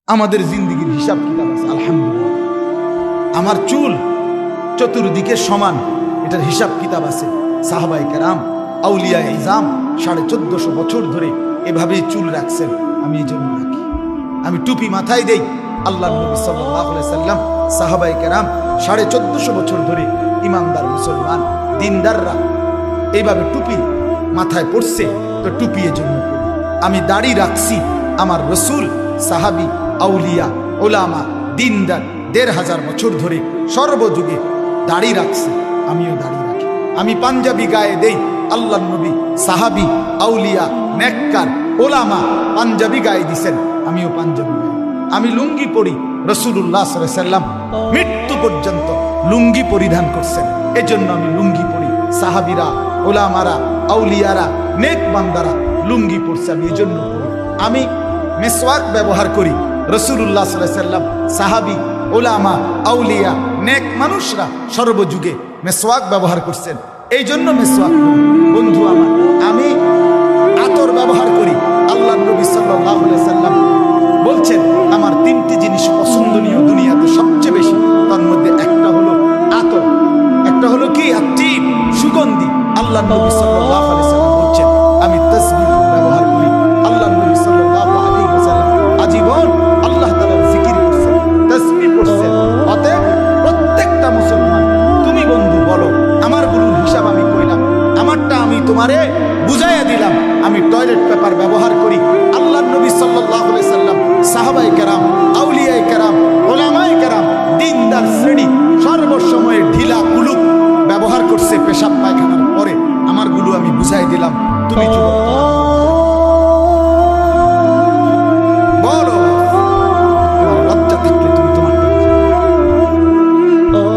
আমাদের জিন্দিগির হিসাব কিতাব আছে আলহামদুলিল্লাহ। আমার চুল চতুর্দিকে সমান, এটার হিসাব কিতাব আছে। সাহাবায়ে কেরাম, আউলিয়া ইজাম 1450 বছর ধরে এভাবেই চুল রাখছেন। আমি এই জন্য রাখি। আমি টুপি মাথায় দেই। আল্লাহ নবী সাল্লাল্লাহু আলাইহি সাল্লাম, সাহাবায়ে কেরাম 1450 বছর ধরে ইমানদার মুসলমান দিনদাররা এইভাবে টুপি মাথায় পড়ছে, তো টুপি এর জন্য পড়ি। আমি দাড়ি রাখছি। আমার রসুল, সাহাবি, আউলিয়া, ওলামা, দিনদার 1500 বছর ধরে সর্বযুগে দাড়ি রাখছে, আমিও দাড়ি রাখি। আমি পাঞ্জাবি গায়ে দেই। আল্লাহ নবী, সাহাবি, আউলিয়া, নেককার, ওলামা পাঞ্জাবি গায়ে দিছেন, আমিও পাঞ্জাবি গায়ে। আমি লুঙ্গি পরি। রাসূলুল্লাহ সাল্লাল্লাহু আলাইহি সাল্লাম মৃত্যু পর্যন্ত লুঙ্গি পরিধান করছেন, এজন্য আমি লুঙ্গি পরি। সাহাবিরা, ওলামারা, আউলিয়ারা, নেক বান্দারা লুঙ্গি পরছে, আমি এজন্য পরি। আমি মিসওয়াক ব্যবহার করি। রাসূলুল্লাহ সাল্লাল্লাহু আলাইহি সাল্লাম, সাহাবি, ওলামা, আউলিয়া, নেক মানুষরা সর্বযুগে মিসওয়াক ব্যবহার করছেন, এই জন্য মিসওয়াক করি। বন্ধু আমার, আমি আতর ব্যবহার করি। আল্লাহ নবী সাল্লাল্লাহু আলাইহি সাল্লাম বলছেন, আমার 3টি জিনিস পছন্দনীয় দুনিয়াতে সবচেয়ে বেশি, তার মধ্যে একটা হলো আতর, একটা হলো কি আত্মীব, সুগন্ধি। আল্লাহ নবী সাল্লাল্লাহু আলাইহি সাল্লাম বলছেন, আমি তাসবিহ ব্যবহার করি। আল্লাহ নবী সাল্লাল্লাহু আলাইহি ওয়াসাল্লাম আজীবন আল্লাহ তাআলার জিকির করছেন, তাসবিহ করছেন। অতএব প্রত্যেকটা মুসলমান, তুমি বন্ধু বলো, আমার গুলোর হিসাব আমি কইলাম, আমারটা আমি তোমারে বুঝাইয়া দিলাম। আমি টয়লেট পেপার ব্যবহার করি। আল্লাহ নবী সাল্লাল্লাহু আলাইহি সাল্লাম, সাহাবায়ে কেরাম, আউলিয়ায়ে কেরাম, ওলামায়ে কেরাম, দিনদার শ্রেণী সর্বসময়ে ঢিলা কুলুপ ব্যবহার করছে পেশাব পায়খানার পরে। আমার গুলো আমি বুঝাই দিলাম, তুমি যুবক বলো, তোমার লজ্জা থাকলে তুমি তোমারটা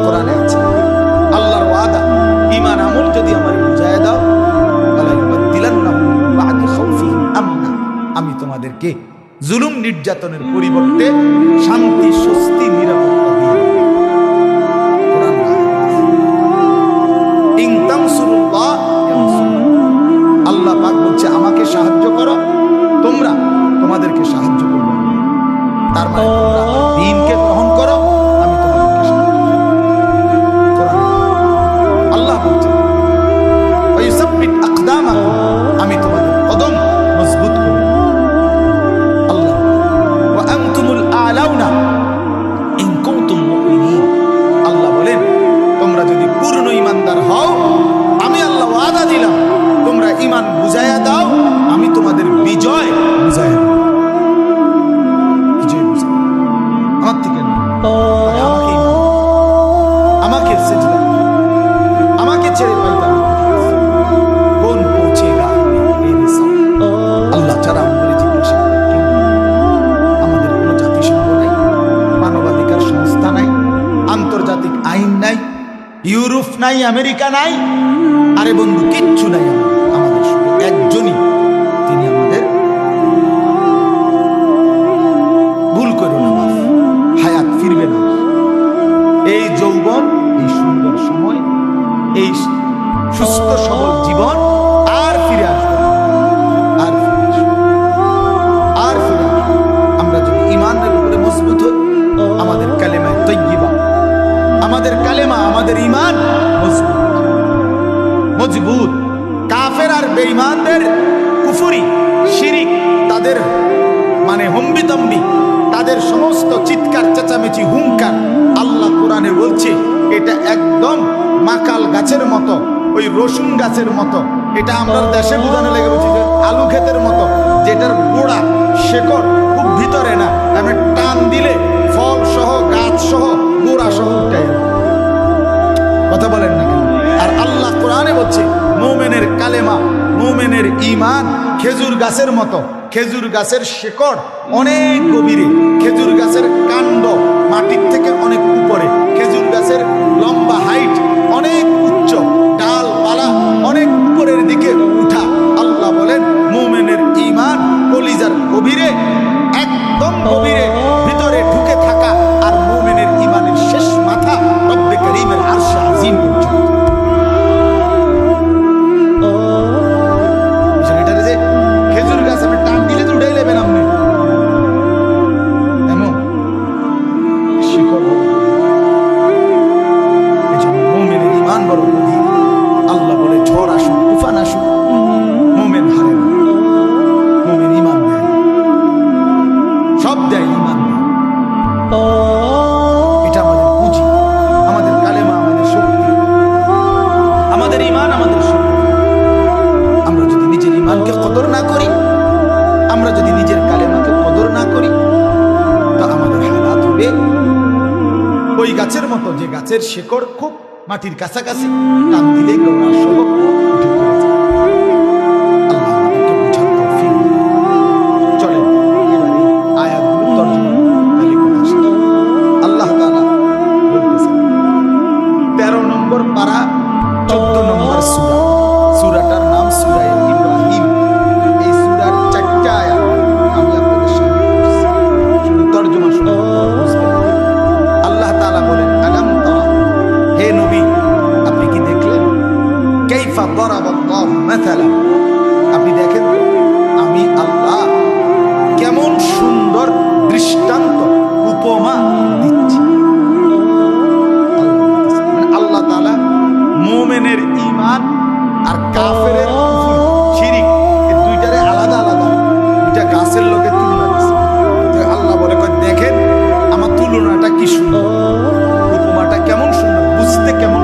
কোরআনে আছে। আল্লাহর ওয়াদা, ঈমান আমল যদি আমার বুঝায় দাও, ওয়ালা ইউবাদদিলান্নাহুম মিন বা'দি খাউফিহিম আমনা, আমি তোমাদেরকে জুলুম নির্যাতনের পরিবর্তে শান্তি, স্বস্তি, নিরাপত্তা দিয়ে দেব। কোরআন ইন তানসুরুল্লাহ ইয়ানসুরকুম, আল্লাহ পাক বলছে, আমাকে সাহায্য করো, তোমরা তোমাদেরকে সাহায্য করব। তার মানে তোমরা আমার দ্বীনকে গ্রহণ করো, আমি তোমাদেরকে সাহায্য করব। কোরআন আল্লাহ বলছে, ওয়া ইউসাব্বিত আকদামাকুম, আমি তোমাদের কদম মজবুত করব। আল্লাহ, ওয়া আনতুমুল আলাউনা ইন কুনতুম মুমিনিন, আল্লাহ বলেন, তোমরা যদি পূর্ণ ঈমানদার হও, আমি আল্লাহ ওয়াদা দিলাম, তোমরা ঈমান বুঝায়া দাও, আমি তোমাদের বিজয় বুঝায়া দেব। বিজয় বুঝায় আমার থেকে না, আমাকে ঈমান, আমাকে সেজদা, আমাকে ছেড়ে পাইতাম কোন পৌঁছেগা মেরে সাথ। আল্লাহ ছাড়া আমাদের জিজ্ঞাসা করে কেউ নেই। আমাদের কোনো জাতিসংঘ নাই, মানবাধিকার সংস্থা নাই, আন্তর্জাতিক আইন নাই, ইউরোপ নাই, আমেরিকা নাই, আরে বন্ধু কিচ্ছু নাই। আমাদের শুধু একজনই, তিনি আমাদের, ভুল করো না বাপ, হায়াত ফিরবে না। এই যৌবন, এই সুন্দর সময়, এই সুস্থ সবল জীবন আর ফিরে আসবে না, আর ফিরে আসবে, আর ফিরে আসবে। আমরা যদি ঈমানের উপরে মজবুত হই, আমাদের কালেমায়ে তাইয়্যিবা, আমাদের কালেমা, আমাদের ঈমান মজবুত। কাফের আর বেঈমানদের কুফরি, শিরিক, তাদের মানে হম্বিতম্বি, তাদের সমস্ত চিৎকার চেঁচামেচি, হুঙ্কার, আল্লাহ কোরআনে বলছে, এটা একদম মাকাল গাছের মতো, ওই রসুন গাছের মতো। এটা আমরা দেশে বোঝানো লেগে বলছি যে আলু ক্ষেতের মতো, যেটার গোড়া শেকড় খুব ভিতরে না, আমি টান দিলে ফল সহ, গাছ সহ, গোড়া সহ উঠে। কথা বলেন না কেন? আর আল্লাহ কোরআনে বলছে, মুমিনের কালেমা, মুমিনের ঈমান খেজুর গাছের মতো। খেজুর গাছের শেকড় অনেক গভীরে, খেজুর গাছের কাণ্ড মাটির থেকে অনেক উপরে, খেজুর গাছের লম্বা হাইট অনেক উচ্চ, ডালপালা অনেক উপরের দিকে উঠা। আল্লাহ বলেন, মুমিনের ঈমান কলিজার গভীরে, একদম গভীরে ভিতরে ঢুকে থাকা। আর মুমিনের ঈমানের শেষ মাথা রব্বে কারীমের আরশে আজিম পর্যন্ত। খেজুর গাছ আমি টান দিলে তো উঠাই নেবেন আপনি, এমন সব দেয়, ইমান দেয়। এটা আমাদের পুঁজি, আমাদের কালেমা আমাদের শক্তি, আমাদের ইমান আমাদের শক্তি। আমরা যদি নিজের ইমানকে কদর না করি, আমরা যদি নিজের কালেমাকে কদর না করি, তা আমাদের হালাত হবে ওই গাছের মতো, যে গাছের শেকড় খুব মাটির কাছাকাছি, টান দিলেই গোড়া সহ উঠে পড়েছে। আল্লাহ আমাদেরকে বোঝার তৌফিক দিন। চলেন এবার এই আয়াতগুলো তর্জমা তাহলে কথা শেষ। আল্লাহ তাআলা বলতেছেন 13 নম্বর পারা 14 নম্বর সূরা, সূরাটার নাম সূরা ইব্রাহিম। এই সূরার 4টা আয়াত আমি আপনাদের সামনে পড়ছি, শুধু তর্জমা শুনে বুঝবেন। আল্লাহ তাআলা বলেন, আলাম তারা, হে নবী আপনি কি দেখলেন, কাইফা দারাবাল্লাহু মাসালান, আপনি দেখেন তো আমি আল্লাহ কেমন সুন্দর দৃষ্টান্ত উপমা দিচ্ছি। আল্লাহ তাআলা মুমিনের ঈমান আর কাফেরের কুফর শিরক এই দুইটারে আলাদা আলাদা দুইটা গাছের লগে তুলনা দিয়েছে। তো আল্লাহ বলে দেখেন আমার তুলনাটা কি সুন্দর, উপমাটা কেমন সুন্দর, বুঝতে কেমন